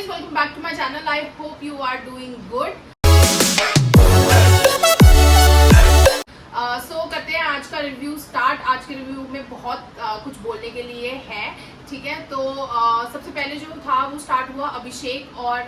guys, welcome back to my channel. I hope you are doing good. So करते हैं आज का review start. आज के रिव्यू में बहुत कुछ बोलने के लिए है, ठीक है। तो सबसे पहले जो था वो स्टार्ट हुआ अभिषेक और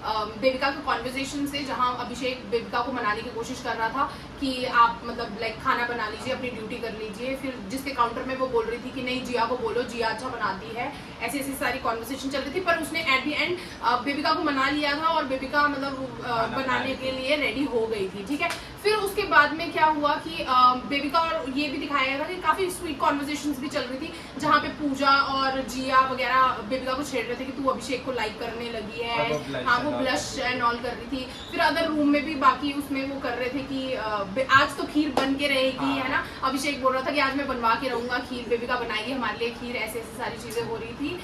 बेबिका के कॉन्वर्सेशन से, जहां अभिषेक बेबिका को मनाने की कोशिश कर रहा था कि आप मतलब लाइक खाना बना लीजिए, अपनी ड्यूटी कर लीजिए। फिर जिसके काउंटर में वो बोल रही थी कि नहीं जिया को बोलो, जिया अच्छा बनाती है। ऐसी ऐसी सारी कॉन्वर्सेशन चल रही थी, पर उसने एट द एंड बेबिका को मना लिया था और बेबिका मतलब बनाने के लिए रेडी हो गई थी, ठीक है। फिर उसके बाद में क्या हुआ कि बेबिका और ये भी दिखाया गया था कि काफी स्वीट कॉन्वर्सेशंस भी चल रही थी, जहाँ पे पूजा और जिया वगैरह बेबिका को छेड़ रहे थे कि तू अभिषेक को लाइक करने लगी है। हाँ, वो ब्लश एंड ऑल कर रही थी। फिर अदर रूम में भी बाकी उसमें वो कर रहे थे कि आज तो खीर बन के रहेगी, है ना। अभिषेक बोल रहा था कि आज मैं बनवा के रहूंगा खीर, बेबिका बनाएगी हमारे लिए खीर। ऐसे ऐसी सारी चीजें हो रही थी।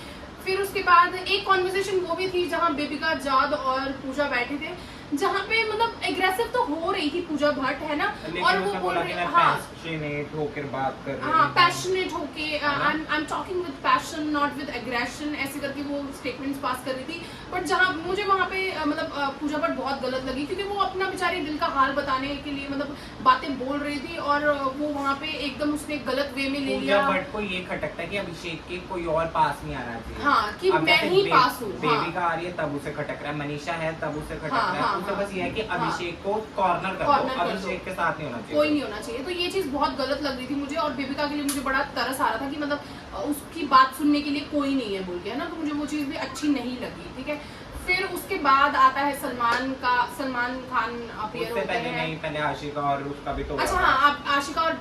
फिर उसके बाद एक कॉन्वर्सेशन वो भी थी जहाँ बेबिका, जाद और पूजा बैठे थे, जहाँ पे मतलब एग्रेसिव तो हो रही थी पूजा भट्ट, है ना। और वो बोल रही पैशनेट होकर बात कर रही, हाँ पैशनेट होके, I am talking with passion not with aggression, ऐसे करके वो स्टेटमेंट्स पास कर रही थी। बट जहाँ मुझे वहाँ पे मतलब पूजा भट्ट बहुत गलत लगी, क्योंकि वो अपना बेचारी दिल का हाल बताने के लिए मतलब बातें बोल रही थी और वो वहाँ पे एकदम उसने गलत वे में ले लिया। पूजा भट्ट को ये खटकता है कि अभिषेक के कोई और पास नहीं आना चाहिए, हाँ, कि मैं ही पास हूँ। बेबिका आ रही है तब उसे खटक रहा है, मनीषा है तब उसे खटक रहा है। उसे बस ये है कि अभिषेक को कॉर्नर कर दो, अभिषेक के साथ नहीं होना चाहिए, कोई नहीं होना चाहिए। तो ये चीज बहुत गलत लग रही थी मुझे, और बेबिका के लिए मुझे बड़ा तरस आ रहा था कि मतलब उसकी बात सुनने के लिए कोई नहीं है बोल के, है ना। तो मुझे वो चीज भी अच्छी नहीं लगी, ठीक है। फिर उसके बाद आता है सलमान खान अपीयर होते हैं। पहले आशिका और उसका भी तो, अच्छा हाँ, आशिका और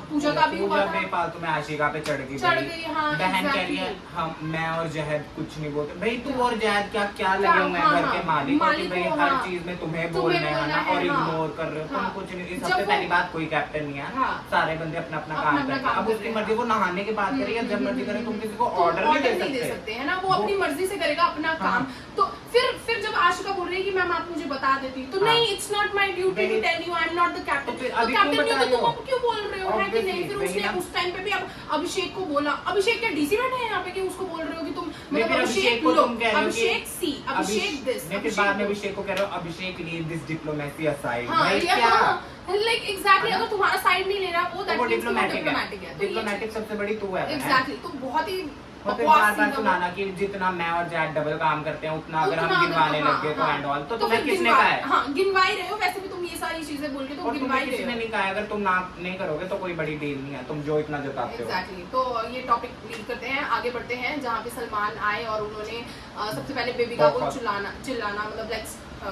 पूजा का भी हुआ था। बेफालतू में आशिका पे चढ़ गई, हाँ, बहन कह रही है हम मैं और जहद कुछ नहीं बोलते। भाई तू और जहद क्या लगे हुए हैं घर के मालिक कि भाई हर चीज में तुम्हें बोलना है और इग्नोर कर रहे हो तुम कुछ नहीं। सबसे पहली बात, कोई कैप्टन नहीं है, सारे बंदे अपना अपना काम करते हैं। अब उसकी मर्जी, वो नहाने की बात करें या जब मर्जी करे, तुम किसी को ऑर्डर नहीं दे सकते, है ना। वो अपनी मर्जी से करेगा अपना काम। तो फिर जब आशिका बोल रही है कि मैम आप मुझे बता देती, तो नहीं, it's not my duty to tell you, I am not the captain. तो कैप्टन नहीं तो तुम अब क्यों बोल रहे हो, है कि नहीं। फिर उसने उस टाइम पे भी अब अभिषेक को बोला, अभिषेक क्या डीसी बैठे हैं यहाँ पे कि उसको बोल रहे हो कि तुम मतलब अभिषेक लो, अभिषेक सी, अभिषेक दिस। मैं फिर बाद में अभिषेक को कह रहा हूँ अभिषेक लीव दिस डिप्लोमेसी असाइड। भाई क्या लाइक एग्जैक्टली, अगर तुम्हारा साइड नहीं ले रहा वो दैट डिप्लोमेटिक है। डिप्लोमेटिक सबसे बड़ी तू है एग्जैक्टली। तो बहुत ही बार सुनाना कि जितना मैं और जैड डबल काम करते हैं उतना अगर हम गिनवाने लगे तो एंड ऑल, तो तुम्हें किसने कहा है? हाँ, गिनवा ही रहे हो वैसे भी तुम ये सारी चीजें बोल के, तो गिनवा ही रहे हो। किसी ने नहीं कहा, अगर तुम ना नहीं करोगे तो कोई बड़ी डील नहीं है, तुम जो इतना जताते हो। एग्जैक्टली। तो ये टॉपिक लीड करते हैं, आगे बढ़ते हैं, जहाँ पे सलमान आए और उन्होंने सबसे पहले बेबिका को चिल्लाना मतलब लाइक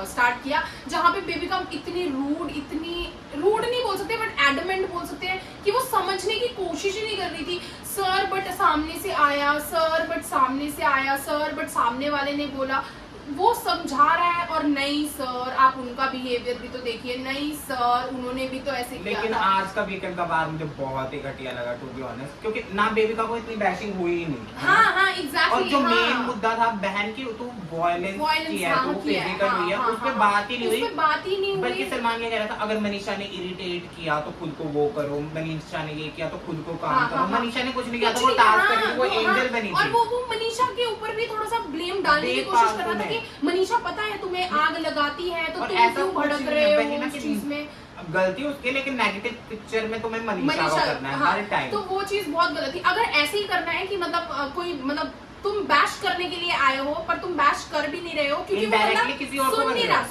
स्टार्ट किया, जहाँ पे बेबिका इतनी रूड नहीं बोल सकते बट एडमेंट बोल सकते हैं कि वो समझने की कोशिश ही नहीं कर रही थी। सर बट सामने से आया, सर बट सामने से आया, सर बट सामने वाले ने बोला। वो समझा रहा है और नहीं सर आप उनका बिहेवियर भी तो देखिए, नहीं सर उन्होंने भी तो ऐसे किया। लेकिन आज का वीकेंड का बार मुझे बहुत ही घटिया लगा टू बी ऑनेस्ट, क्योंकि ना बेबिका को इतनी बैशिंग हुई ही नहीं। हाँ एग्जैक्टली। और जो मेन मुद्दा था बहन की, तू वायलेंस किया है, तू फिजिकल हुई है, उस पे बात ही नहीं हुई। बल्कि सलमान ये कह रहा था अगर मनीषा ने इरिटेट किया तो खुद को वो करो, मनीषा ने ये किया तो खुद को काम करो। मनीषा ने कुछ नहीं किया था, वो टास्क कर रही थी, वो एंजल बनी थी। और वो मनीषा के ऊपर भी थोड़ा सा ब्लेम डालने की कोशिश कर रहा था कि मनीषा पता है तुम्हें आग लगाती है तो तुम क्यों भड़क रहे हो उस चीज में। गलती उसके, लेकिन नेगेटिव पिक्चर में तुम्हें मनीषा को करना है हर टाइम। तो वो चीज बहुत गलत थी। अगर ऐसे ही करना है कि मतलब कोई मतलब तुम बैश करने के लिए आए हो पर तुम बैश कर भी नहीं रहे हो, क्योंकि वो बंदा सुन नहीं रहा,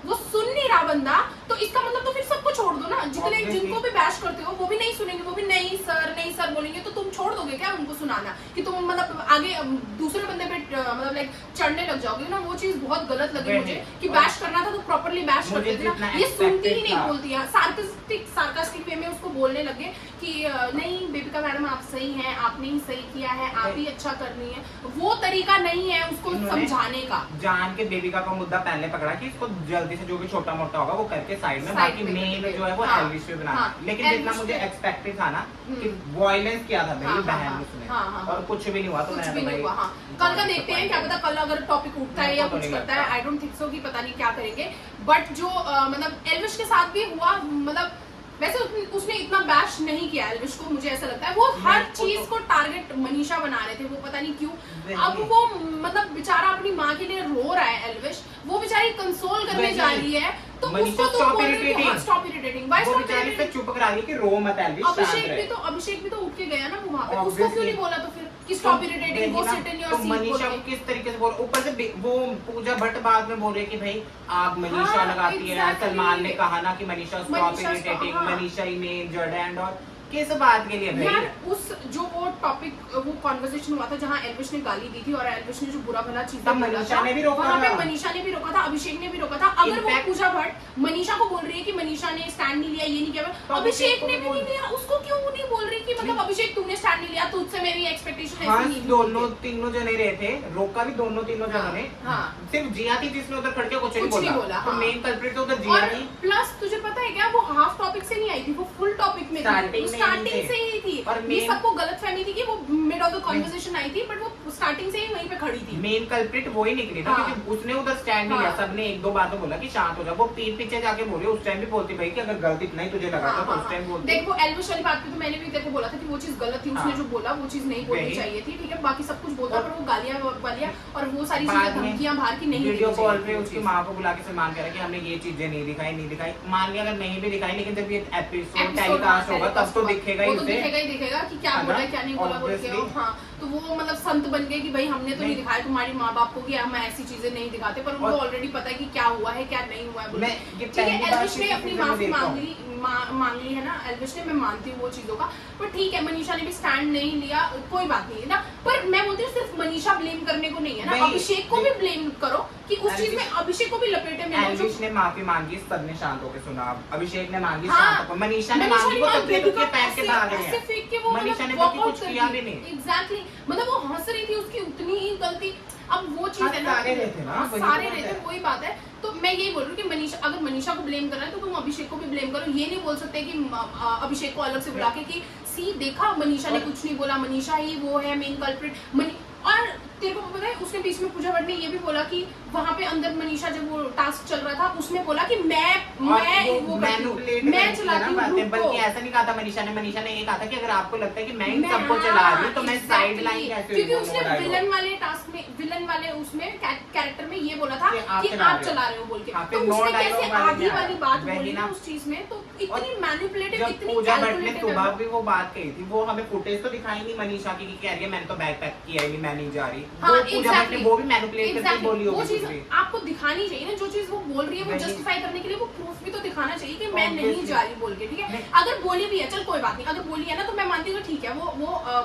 वो सुन नहीं रहा बंदा, तो इसका मतलब तो फिर सबको छोड़ दो ना। जिनको भी बैश करते हो वो भी नहीं सुनेंगे, वो भी नहीं सर बोलेंगे, तो तुम छोड़ दोगे क्या उनको सुनाना कि तुम मतलब आगे दूसरे बंदे पे मतलब लाइक चढ़ने लग जाओगे ना। वो चीज बहुत गलत लगी मुझे कि बैश करना था तो प्रॉपरली बैश करते थे ना। ये सुनती ही नहीं बोलती है, सार्कास्टिक वे में उसको बोलने लगे कि नहीं बेबिका मैडम आप सही हैं, आपने ही सही किया है, आप ही अच्छा कर रही हैं। वो तरीका नहीं है उसको समझाने का। जान के बेबिका का मुद्दा पहले पकड़ा कि इसको जल्दी से जो भी छोटा मोटा होगा वो करके साइड में, बाकी मेन जो है वो एल्विश पे बनाना। लेकिन जितना मुझे एक्सपेक्टेड था ना कि वायलेंस किया था मेरी बहन उसने, और कुछ भी नहीं हुआ। तो मैंने कल का देखते हैं, क्या पता कल अगर टॉपिक उठता है या कुछ करता है, आई डोंट थिंक सो कि पता नहीं क्या करेंगे। बट जो मतलब एल्विश के साथ भी हुआ, मतलब वैसे उसने इतना बैश नहीं किया एल्विश को, मुझे ऐसा लगता है वो हर चीज को टारगेट मनीषा बना रहे थे, वो पता नहीं क्यों। अब वो मतलब बेचारा अपनी माँ के लिए रो रहा है एल्विश, वो बेचारी कंसोल करने जा रही है तो उसको तो स्टॉप इरिटेटिंग, व्हाई वो स्टॉप बेचारी पे चुप करा रही कि रो मत एल्विश। अभिषेक भी तो उठ के गया ना वो वहां पे, उसको क्यों नहीं बोला तो फिर कि stop irritating, go sit in your seat. Manisha को किस तरीके से बोल, ऊपर से वो पूजा भट्ट बाद में बोल रही है कि भाई आप मनीषा लगाती है, सलमान ने कहा ना कि मनीषा स्टॉप इरिटेटिंग, मनीषा ही मेन जड़ एंड और किस बात के लिए भाई? यार उस जो वो टॉपिक वो कॉन्वर्सेशन हुआ था जहाँ एल्विश ने गाली दी थी और एल्विश ने जो बुरा भला चीजें बोला मनीषा ने भी रोका था, वहाँ पे मनीषा ने भी रोका था, अभिषेक ने भी रोका था। अगर वो पूजा भट्ट मनीषा को बोल रही है कि मनीषा ने स्टैंड नहीं लिया, ये नहीं किया, अभिषेक ने भी नहीं लिया, उसको क्यों नहीं बोल रही कि मतलब अभिषेक तुमने स्टैंड नहीं लिया, तुझसे मेरी एक्सपेक्टेशन ऐसी नहीं। दोनों तीनों जने रहे थे, रोका भी दोनों तीनों जनों ने, सिर्फ जिया थी जिसने उधर खड़ के कुछ नहीं बोला, तो मेन कल्प्रिट तो उधर जिया थी। प्लस तुझे पता है क्या, वो हाफ टॉपिक से नहीं आई थी, वो फुल टॉपिक में थी, स्टार्टिंग से ही थी। और ये सबको गलतफहमी थी कि वो mid of the conversation I थी, बट वो स्टार्टिंग से ही वहीं पे खड़ी थी। मेन कल्प्रिट वो ही निकली था क्योंकि उसने उधर स्टैंड नहीं लिया, सबने एक दो बार तो बोला कि शांत हो जा, वो पीठ पीछे जाके बोले, उस टाइम भी बोलती भाई कि अगर गलती नहीं तुझे लगा था तो उस टाइम बोलती। देखो एल्विश वाली बात पे तो मैंने भी तेरे को बोला था कि वो चीज गलत थी, उसने जो बोला वो चीज नहीं बोलनी चाहिए थी, ठीक है, बाकी सब कुछ बोलता, पर वो गालियां वालियां और वो सारी चीजें धमकियां बाहर की नहीं। वीडियो कॉल पे उसकी माँ को बुला के सलमान कह रहा है कि हमने ये चीजें नहीं दिखाई, मान लिया अगर नहीं भी दिखाई, लेकिन जब ये एपिसोड टेलीकास्ट होगा तब तो दिखेगा ही उसे, दिखेगा कि क्या बोला क्या नहीं बोला बोल के। हाँ तो वो मतलब संत बन गए कि भाई हमने तो नहीं दिखाया तुम्हारी माँ बाप को कि हम ऐसी चीजें नहीं दिखाते, पर उनको ऑलरेडी पता है कि क्या हुआ है क्या नहीं हुआ है। ठीक है, एल्विश ने अपनी माफी मांग ली है ना, एल्विश ने, मैं मानती हूँ वो चीजों का, पर ठीक है मनीषा ने भी स्टैंड नहीं लिया, कोई बात नहीं है ना, पर मैं बोलती हूँ सिर्फ मनीषा ब्लेम करने को नहीं है ना, अभिषेक को भी ब्लेम करो कि उस चीज में अभिषेक को भी लपेटे में। एल्विश ने माफी मांगी, सबने शांत होकर सुना, अभिषेक ने मांगी शांत होकर, मनीषा ने मांगी, वो तकलीफ के पैर के भाग रहे हैं, मनीषा ने तो कुछ किया भी नहीं। एग्जैक्टली, मतलब वो हंस रही थी, उसकी उतनी ही गलती, अब वो चीज है ना, सारे रहते, कोई बात है। तो मैं यही बोल रही हूँ कि मनीषा, अगर मनीषा को ब्लेम करना है तो तुम अभिषेक को भी ब्लेम करो, ये नहीं बोल सकते कि अभिषेक को अलग से बुला के कि सी देखा मनीषा ने कुछ नहीं बोला, मनीषा ही वो है मेन कल्प्रिट। और तेरे को पता है उसने बीच में पूजा भट्ट ने ये भी बोला कि वहां पे अंदर मनीषा जब वो टास्क चल रहा था उसमें बोला कि मैं चलाती हूँ, बल्कि ऐसा नहीं कहा था मनीषा ने ये कहा था कि अगर आपको लगता है कि मैं इन सबको चला रही हूँ तो मैं साइड लाइन कैसे, क्योंकि उसने विलन वाले टास्क में, विलन वाले उसमें कैरेक्टर में ये बोला था कि आप चला रहे हो बोल के, तो उसने कैसे आधी वाली बात बोली ना उस चीज में, तो इतनी मैनिपुलेटिव, इतनी पूजा भट्ट ने सुबह भी वो बात कही थी, वो हमें फुटेज तो दिखाई नहीं मनीषा की कह रही है मैंने तो बैग पैक किया ही नहीं, मैं नहीं जा रही। पूजा भट्ट ने वो भी मैनिपुलेट करके बोली होगी, वो चीज आपको दिखानी चाहिए ना, जो चीज वो बोल रही है वो जस्टिफाई करने के लिए वो प्रूफ भी तो दिखाना चाहिए कि मैं नहीं जा रही बोल के, ठीक है। अगर बोली भी है चल कोई बात नहीं, अगर बोली है ना तो मैं मानती हूँ ठीक है, वो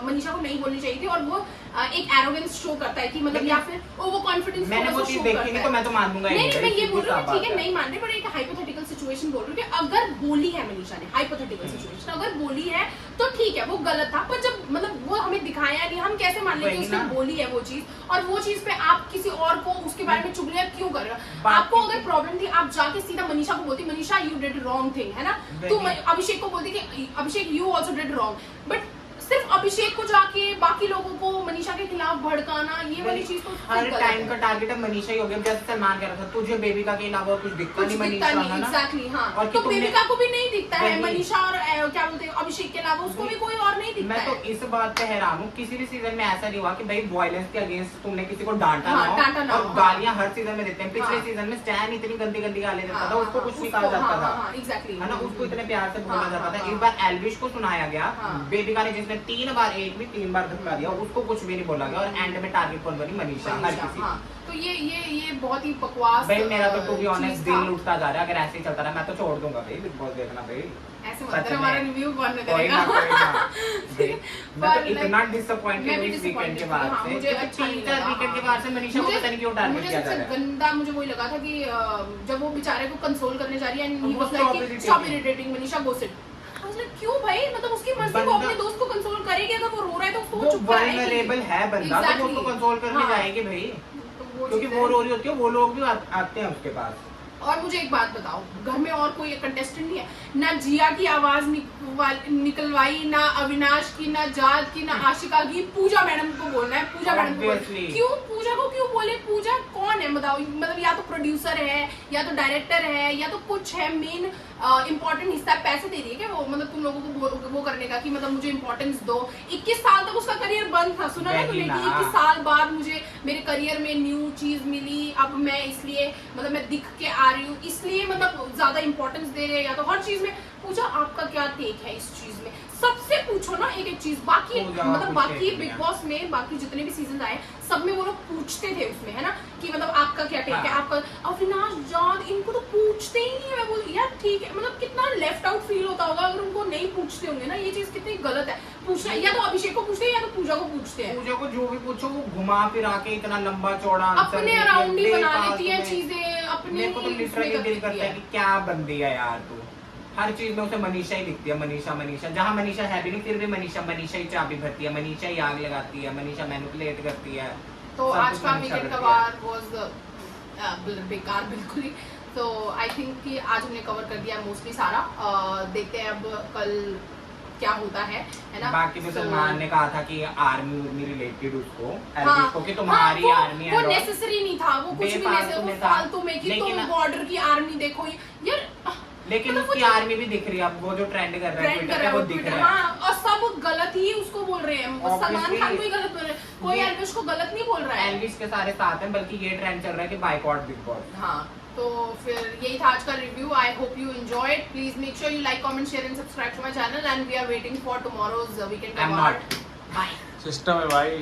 मनीषा को नहीं बोलनी चाहिए थी, और वो एक एरोगेंस शो करता है कि मतलब, या फिर वो कॉन्फिडेंस मैंने वो चीज देखी नहीं तो मैं तो मान दूंगा। नहीं मैं ये बोल रही हूँ ठीक है, नहीं मान रही, पर एक हाइपोथेटिकल सिचुएशन बोल रही हूँ कि अगर बोली है मनीषा ने, हाइपोथेटिकल सिचुएशन अगर बोली है तो ठीक है वो गलत था, पर जब मतलब वो हमें दिखाया नहीं, हम कैसे मान लेंगे उसने बोली है वो चीज, और वो चीज पे आप किसी और को उसके बारे में चुगलियां क्यों कर रहे हो? आपको अगर प्रॉब्लम थी आप जाके सीधा मनीषा को बोलती Manisha you did wrong thing, है ना, तो अभिषेक को बोलती कि Abhishek you also did wrong, but सिर्फ अभिषेक को जाके बाकी लोगों को मनीषा के खिलाफ भड़काना, ये वाली चीज तो हर टाइम का टारगेट अब मनीषा ही हो गया। जैसे सलमान कह रहा था तुझे बेबिका के अलावा कुछ दिखता नहीं मनीषा, है ना? एग्जैक्टली, हाँ, और तो बेबिका को भी नहीं दिखता है, मनीषा और क्या बोलते हैं अभिषेक के अलावा उसको भी कोई और नहीं दिखता है। मैं तो इस बात पे हैरान हूँ, किसी भी सीजन में ऐसा नहीं हुआ कि भाई वायलेंस के अगेंस्ट तुमने किसी को डांटा ना हो, और गालियां हर सीजन में देते हैं। पिछले सीजन में स्टैन इतनी गंदी गंदी गाली देता था, उसको कुछ नहीं कहा जाता था, है ना, उसको इतने प्यार से बोला जाता था। एक बार एल्विश को सुनाया गया, बेबिका ने जिसने 3 बार धक्का दिया, उसको कुछ भी नहीं बोला गया, और एंड में टारगेट कौन बनी मनीषा, हर किसी। तो ये बहुत ही बकवास। भाई मेरा तो टू बी ऑनेस्ट दिल उठता जा रहा है, अगर ऐसे ही चलता रहा मैं तो छोड़ दूंगा भाई बिग बॉस देखना। भाई ऐसे मत कर, हमारा रिव्यू कौन करेगा? मैं तो इतना डिसअपॉइंटेड हूं इस वीकेंड के बाद से, मुझे 3-4 वीकेंड के बाद से मनीषा को पता नहीं क्यों टारगेट किया जा रहा है। मुझे सबसे गंदा मुझे वही लगा था कि जब वो बेचारे को कंसोल करने जा रही है and he was like stop irritating Manisha go sit, क्यों भाई, मतलब उसकी मर्जी, वो अपने दोस्त को कंसोल करेगी, अगर वो रो रहा है तो उसको चुप कराएगी। वल्नरेबल है बंदा, तो उसको कंसोल करने जाएगी भाई, क्योंकि वो रो रही होती है, वो लोग भी आते हैं उसके पास। और मुझे एक बात बताओ, घर में और कोई कंटेस्टेंट नहीं है? ना जिया की आवाज निकलवाई, ना अविनाश की, ना जाद की, ना आशिका की, पूजा मैडम को बोलना है, पूजा मैडम को। क्यों पूजा को क्यों बोले? पूजा कौन है? मतलब बताओ, मतलब या तो प्रोड्यूसर है या तो डायरेक्टर है या तो कुछ है, मेन इंपॉर्टेंट हिस्सा पैसे दे दिए क्या वो, मतलब तुम लोगों को वो करने का कि मतलब मुझे इंपॉर्टेंस दो। 21 साल तक उसका करियर बंद था, सुना ना तुमने कि 21 साल बाद मुझे मेरे करियर में न्यू चीज मिली, अब मैं इसलिए मतलब मैं दिख के आ रही हूँ, इसलिए मतलब ज्यादा इंपॉर्टेंस दे रहे हैं या तो हर चीज में। पूजा आपका क्या टेक है इस चीज में, सबसे पूछो ना एक एक चीज। बाकी मतलब बाकी बिग बॉस में बाकी जितने भी सीजन आए सब में वो लोग पूछते थे उसमें, है ना, कि मतलब आपका क्या टेक है, आपका अविनाश जाद, इनको तो पूछते ही नहीं है। मैं बोल यार ठीक है, मतलब कितना लेफ्ट आउट फील होता होगा अगर उनको नहीं पूछते होंगे ना, ये चीज कितनी गलत है। पूछना या तो अभिषेक को पूछते हैं या तो पूजा को पूछते हैं। पूजा को जो भी पूछो वो घुमा फिरा के इतना लंबा चौड़ा अपने अराउंड ही बना लेती है चीजें, अपने मेरे को तो लिटरली दिल करता है कि क्या बंदी है यार तू, हर चीज में उसे मनीषा ही दिखती है, मनीषा मनीषा, जहाँ मनीषा है भी नहीं फिर भी मनीषा ही चाबी भरती है, मनीषा ही आग लगाती है, मनीषा मैनिपुलेट करती है। तो आज का वीकेंड का वार वाज बेकार बिल्कुल ही। तो आई थिंक कि आज हमने कवर कर दिया मोस्टली सारा, देखते हैं अब कल क्या होता है ना। बाकी तो सलमान ने कहा था कि आर्मी रिलेटेड उसको एल्विस को कि तुम्हारी आर्मी वो नेसेसरी नहीं था, वो कुछ भी नेसेसरी फालतू में कि तुम बॉर्डर की आर्मी देखो यार, लेकिन उसकी आर्मी भी दिख रही है अब, वो जो ट्रेंड कर रहा है ट्विटर पे वो दिख रहा है। हाँ, और सब गलत ही उसको बोल रहे हैं, सलमान खान को ही गलत बोल रहे हैं, कोई एल्विस को गलत नहीं बोल रहा है। एल्विस के सारे साथ हैं, बल्कि ये ट्रेंड चल रहा है कि बायकॉट बिग बॉस। हाँ, तो फिर यही था आज का review. I hope you enjoyed, please make sure you like, comment, share and subscribe to my channel and we are waiting for tomorrow's weekend award. Bye. System है भाई।